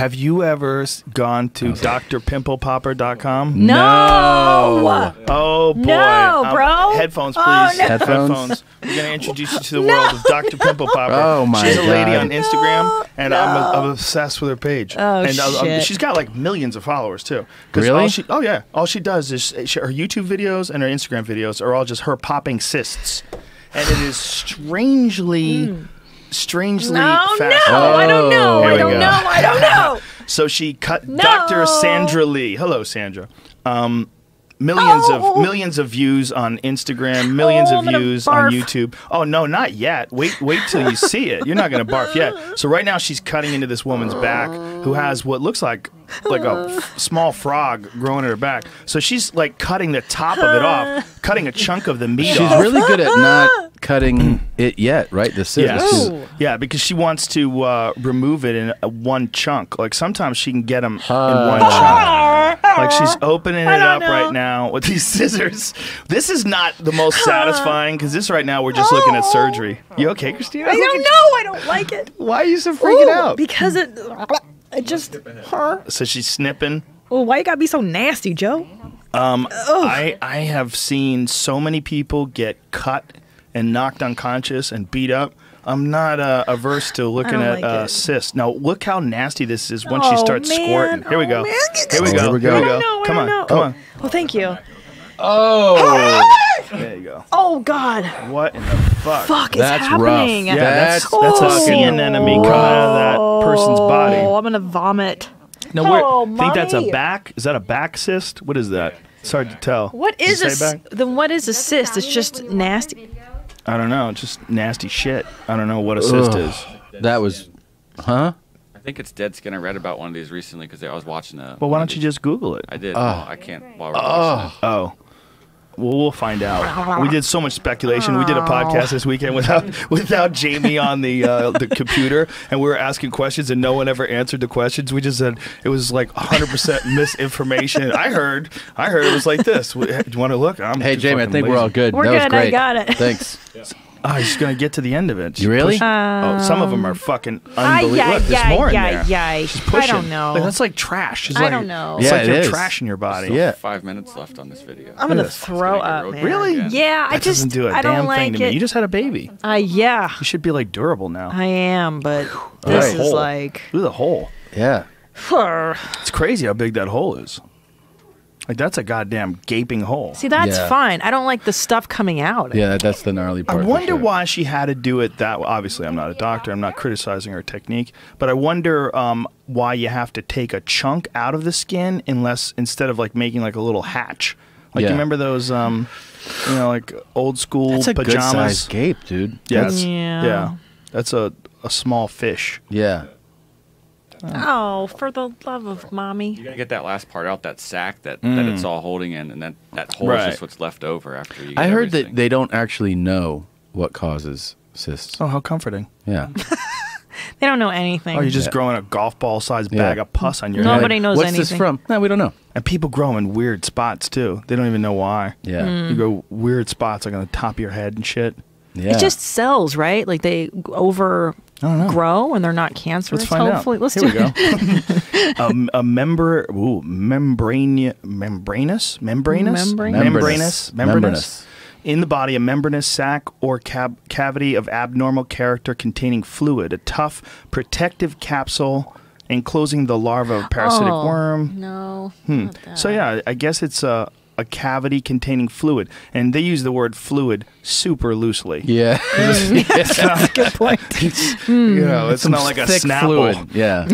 Have you ever gone to drpimplepopper.com? No. Oh, boy. No, bro. Headphones, please. Oh, no. Headphones. We're going to introduce you to the world of Dr. Pimple Popper. Oh, my She's a lady God. on Instagram, and I'm obsessed with her page. Oh, and shit. she's got like millions of followers, too. Really? All she does is her YouTube videos and her Instagram videos are all just her popping cysts. And it is strangely no, fast. No, I don't know. Here we go. I don't know. So she cut No. Dr. Sandra Lee. Hello, Sandra. Millions of views on Instagram, millions of I'm gonna views on barf. YouTube. Oh no, not yet. Wait till you see it. You're not gonna barf yet. So right now she's cutting into this woman's back who has what looks like a small frog growing in her back. So she's like cutting the top of it off, cutting a chunk of the meat She's off. really good at not cutting it yet, right? The scissors. Yes. Ooh. Yeah, because she wants to remove it in one chunk. Like sometimes she can get them in one chunk. Like she's opening it up right now with these scissors. This is not the most satisfying because this right now we're just looking at surgery. You okay, Christina? I don't know. I don't like it. Why are you so freaking out? Because it just. So she's snipping. Well, why you gotta be so nasty, Joe? I have seen so many people get cut and knocked unconscious and beat up. I'm not averse to looking don't at like it. cysts. Now, look how nasty this is when she starts squirting. Here we go. Man. Here we go. Here we go. Here we go. I don't know, Come I on. don't know. Come on. Well, thank you. Oh, There you go. Oh God. What in the fuck? Fuck is That's happening? rough. Yeah, that's That's a fucking sea anemone coming out of that person's body. Oh, I'm gonna vomit. Now, think that's a mommy. back? Is that a back cyst? What is that? It's hard to tell. What Did is you a say back? then? What is a cyst? It's just nasty. I don't know. It's just nasty shit. I don't know what a cyst Ugh. is. that was, huh? I think it's dead skin. I read about one of these recently because I was watching a. Well, why don't you just Google it? I did. Well, I can't while we're watching it. Oh. Well, we'll find out. We did so much speculation. We did a podcast this weekend without Jamie on the computer, and we were asking questions, and no one ever answered the questions. We just said it was like 100% misinformation. I heard it was like this. Do you want to look? Hey, Jamie, I think we're all good. We're that was good, I great. got it. Thanks. Oh, he's going to get to the end of it. You really? Some of them are fucking unbelievable. Look, there's more in there. She's pushing. I don't know. Like, that's like trash. It's I like, don't know. It's Yeah, like it you have is. trash in your body. Yeah. 5 minutes left on this video. I'm gonna Yes. throw It's gonna up, get man. real Really? again. Yeah, That doesn't do a I don't damn like thing to me. it. You just had a baby. Yeah, You should be like durable now. I am, but this That is hole. like. Look at the hole. Yeah. It's crazy how big that hole is. Like, that's a goddamn gaping hole. See, that's Yeah. fine. I don't like the stuff coming out. Yeah, that's the gnarly I part. for wonder sure. why she had to do it that way. Obviously, I'm not a doctor. I'm not criticizing her technique. But I wonder why you have to take a chunk out of the skin instead of like making like a little hatch. Like, Yeah. you remember those, like old school That's a pajamas? good size gape, dude. Yeah, That's- Yeah. That's a small fish. yeah. Oh, for the love of mommy. You gotta get that last part out, that sack that it's all holding in, and that hole Right. is just what's left over after you. Get I heard everything. that they don't actually know what causes cysts. Oh, how comforting. Yeah. They don't know anything. Oh, you're just Yeah. growing a golf ball sized bag Yeah. of pus on your Nobody head. knows What's this anything. from? No, we don't know. And people grow in weird spots too. They don't even know why. Yeah. Mm. You go weird spots like on the top of your head and shit. Yeah. It's just cells, right? Like they overgrow and they're not cancerous. Let's find hopefully, out. let's Here do we go. it. Membranous. In the body, a membranous sac or cavity of abnormal character containing fluid, a tough protective capsule enclosing the larva of a parasitic worm. No. So yeah, I guess it's a cavity containing fluid, and they use the word fluid super loosely. Yeah. It's not, Good point. you know, it's not like a thick Snapple. fluid. Yeah.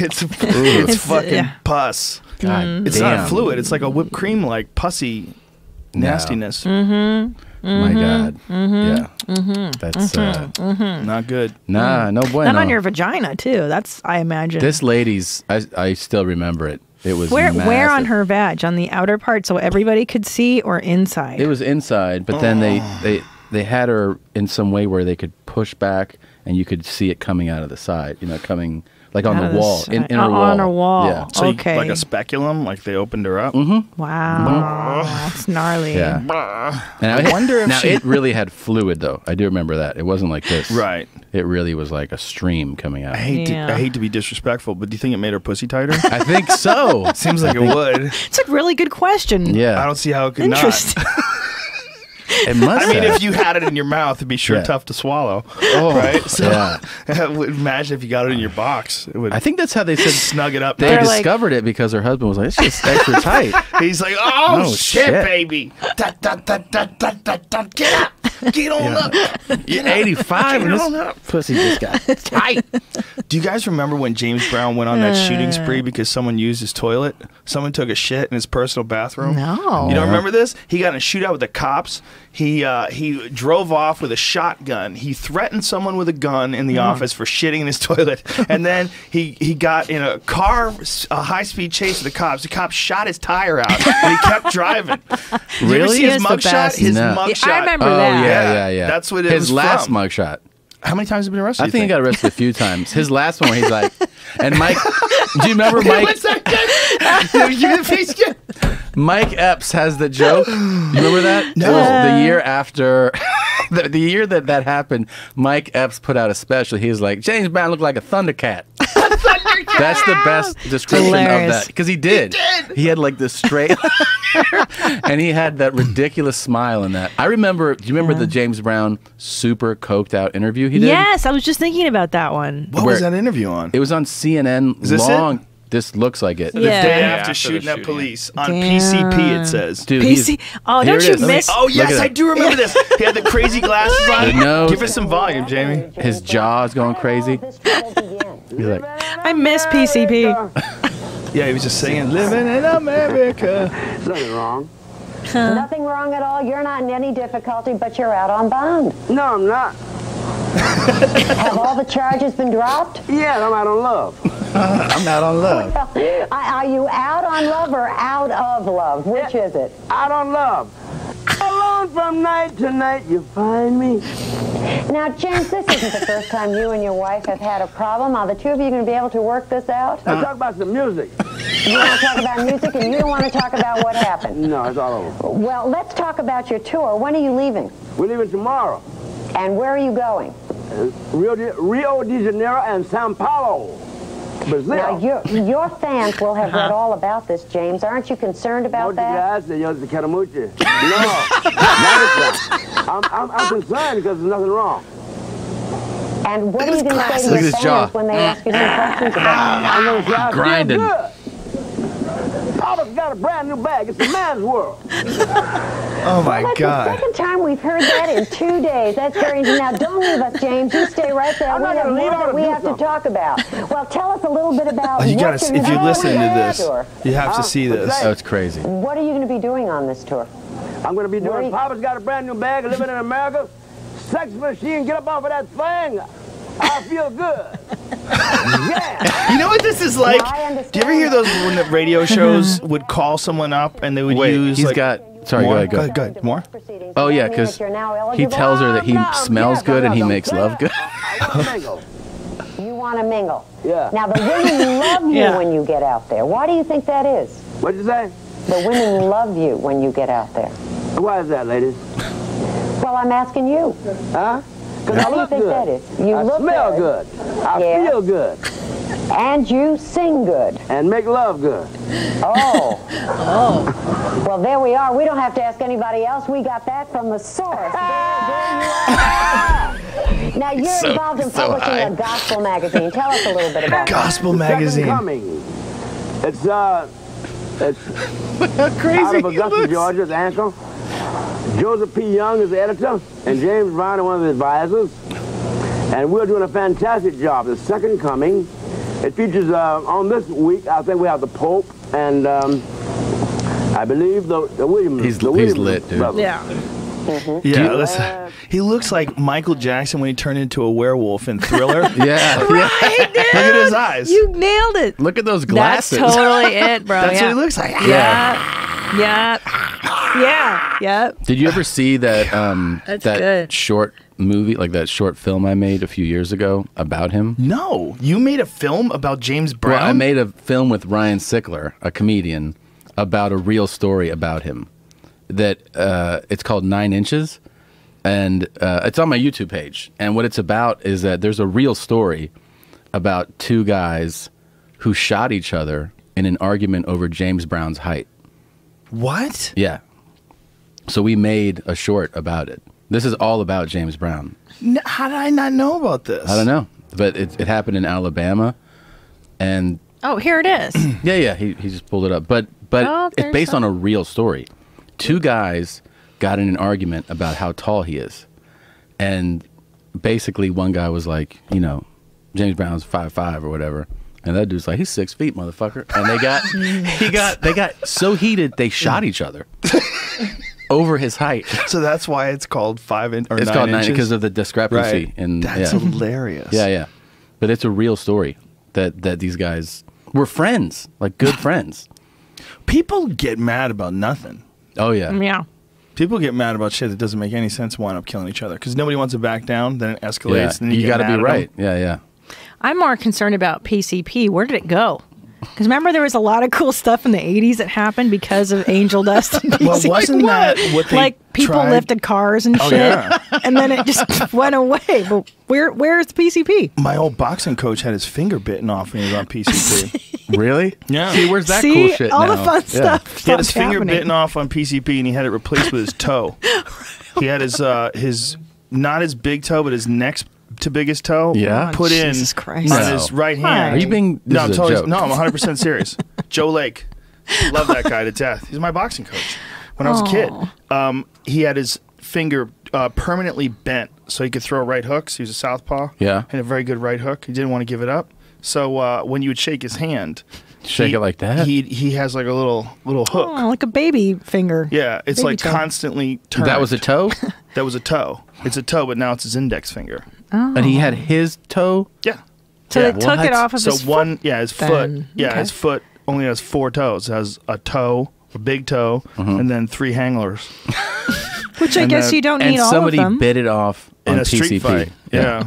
It's fucking yeah. pus. God It's damn. not fluid. It's like a whipped cream, like pussy nastiness. My God. Yeah. That's Not good. nah, no bueno. Not on your vagina too. That's I imagine. This lady's. I still remember it. It was where on massive. her vag? On the outer part, so everybody could see, or inside? It was inside, but then they had her in some way where they could push back and you could see it coming out of the side. You know, coming like on Out of the the wall, side. in her wall. On her wall. Yeah. So Okay. like a speculum, like they opened her up. Wow. That's gnarly. Yeah. And I wonder if now she- it really had fluid though. I do remember that. It wasn't like this. Right. It really was like a stream coming out. I hate Yeah. to be disrespectful, but do you think it made her pussy tighter? I think so. Seems like it would. It's a really good question. Yeah. I don't see how it could Interesting. not. It must I mean, have. if you had it in your mouth, it'd be sure Yeah. tough to swallow. Oh, right. So, yeah. imagine if you got it in your box. It would. I think that's how they said snug it up. they They're like- discovered it because her husband was like, it's just extra tight. He's like, oh, Oh, shit, shit. baby. Da, da, da, da, da, da, da. Get up. Get on up. You're 85 and Get on this up. pussy just got tight. Do you guys remember when James Brown went on that shooting spree because someone used his toilet? Someone took a shit in his personal bathroom. No. You don't remember this? He got in a shootout with the cops. He drove off with a shotgun. He threatened someone with a gun in the office for shitting in his toilet. And then he got in a car, a high-speed chase with the cops. The cops shot his tire out, and he kept driving. Did you ever Really? see his He is the mugshot? best. His No. mugshot. I remember Oh, that. yeah. That's what it His was last from. mugshot. How many times have you been arrested? I think he got arrested a few times. His last one where he's like, and Mike, do you remember Mike? What's that guy? Give me the face again. Mike Epps has the joke. You remember that? No. It was the year after, the year that happened, Mike Epps put out a special. He was like, James Brown looked like a Thundercat. That's the best description Hilarious. of that. Because he did. He had like this straight, and he had that ridiculous smile in that. I remember, do you remember the James Brown super coked out interview he did? Yes, I was just thinking about that one. What Where- was that interview on? It was on CNN. Is this long. This looks like it. The Yeah. day Yeah, after after shooting the at shooting. police on Damn. PCP, it says. Dude, PC. Oh, here don't it you is. miss? Oh yes, Look at I that. do remember this. He had the crazy glasses The on. nose. Give us some volume, Jamie. his jaw is going crazy. He's like, I miss PCP. Yeah, he was just singing "Living in America." Nothing wrong. Nothing wrong at all. You're not in any difficulty, but you're out on bond. No, I'm not. Have all the charges been dropped? Yeah, I'm out on love. I'm not on love. Are you out on love or out of love? Which is it? Out on love. Alone from night to night, you find me. Now, James, this isn't the first time you and your wife have had a problem. Are the two of you going to be able to work this out? Let's talk about some music. You want to talk about music and you don't want to talk about what happened. No, it's all over. Well, let's talk about your tour. When are you leaving? We're leaving tomorrow. And where are you going? Rio de Janeiro and Sao Paulo, Brazil. Now, your fans will have read all about this, James. Aren't you concerned about that? No, not I'm concerned because there's nothing wrong. And what are you going to say to Look at your his jaw. fans when they ask you some questions about it? I'm going to say, I Grinding. feel good. Papa's got a brand new bag. It's a man's world. Oh my That's God! the second time we've heard that in 2 days. That's very interesting. Now, don't leave us, James. You stay right there. I'm We not have gonna more leave. I that we wanna have do to talk about. Well, tell us a little bit about You what gotta. you're If you're gonna listening to do on this, the tour. you have to see this. Oh, it's crazy. What are you going to be doing on this tour? I'm going to be Where doing you- Papa's got a brand new bag, living in America. Sex machine, get up off of that thing. I feel good. Yeah. You know what this is like? I understand. Do you ever hear those when the radio shows would call someone up and they would Wait, use? he's like, got. Sorry, more? go ahead. Go ahead. More? Oh yeah, because he tells her that he smells good and he makes love good. I want to mingle. You want to mingle. Yeah. Now, the women love you Yeah. when you get out there. Why do you think that is? What'd you say? The women love you when you get out there. Why is that, ladies? Well, I'm asking you. Huh? Because How I do you look think good. that is? You I look smell good. I Yeah. feel good. And you sing good. And make love good. Oh. Well, there we are. We don't have to ask anybody else. We got that from the source. Now, you're involved in so publishing high. a gospel magazine. Tell us a little bit about that. Gospel Second magazine. coming. It's Crazy. out of Augusta, Georgia, the anchor. Joseph P. Young is the editor, and James Brown is one of the advisors. And we're doing a fantastic job. The second coming. It features on this week. I think we have the Pope and I believe the Williams. He's the lit, Williams dude. brothers. Yeah. Yeah, listen. He looks like Michael Jackson when he turned into a werewolf in Thriller. Yeah. Right, dude. Look at his eyes. You nailed it. Look at those That's glasses. totally it, bro. That's yeah. what he looks like. Yeah. Yeah. Yeah. Yeah. Did you ever see that That's that good. short movie, like that short film I made a few years ago about him? No, you made a film about James Brown. Well, I made a film with Ryan Sickler, a comedian, about a real story about him. That it's called 9 Inches, and it's on my YouTube page. And what it's about is that there's a real story about 2 guys who shot each other in an argument over James Brown's height. What? Yeah. So we made a short about it. This is all about James Brown. How did I not know about this? I don't know, but it happened in Alabama, and Oh, here it is. yeah, he just pulled it up. But Oh, it's based on a real story. 2 guys got in an argument about how tall he is, and basically one guy was like, you know, James Brown's 5'5" or whatever. And that dude's like, he's 6 feet, motherfucker. And they got so heated they shot each other over his height. So that's why it's called 5 inches. It's called 9 because of the discrepancy. Right. In, That's hilarious. Yeah. But it's a real story that these guys were friends, like good friends. People get mad about nothing. Oh yeah. Yeah. People get mad about shit that doesn't make any sense and wind up killing each other because nobody wants to back down. Then it escalates. Yeah. And then You get got to mad be at right. them. Yeah. I'm more concerned about PCP. Where did it go? Because remember, there was a lot of cool stuff in the 80s that happened because of angel dust and PCP. Well, wasn't that what they like people tried? lifted cars and shit, yeah. and then it just went away. But where's the PCP? My old boxing coach had his finger bitten off when he was on PCP. Really? Yeah. See, where's that See, cool shit all now? the fun stuff. He had his stopped finger happening. bitten off on PCP and he had it replaced with his toe. He had his not his big toe, but his next to biggest toe Yeah? put in Jesus Christ. on No. his right hand. Are you being? No, I'm this is a totally joke. no, I'm 100% serious. Joe Lake, love that guy to death. He's my boxing coach. When I was a kid, he had his finger permanently bent so he could throw right hooks. He was a southpaw. Yeah. Had a very good right hook. He didn't want to give it up. So when you would shake his hand, Shake it like that? He has like a little hook. Oh, like a baby finger. Yeah, it's Baby like toe. constantly turned. That was a toe, That was a toe. It's a toe, but now it's his index finger. and he had his toe. Yeah. So Yeah. they took it off of So his one, foot. his then. foot. Yeah, Okay. his foot only has 4 toes. It has a toe, a big toe, and then 3 hangers Which I and guess then- you don't And need all of somebody them. bit it off in on a street PCP. fight. Yeah.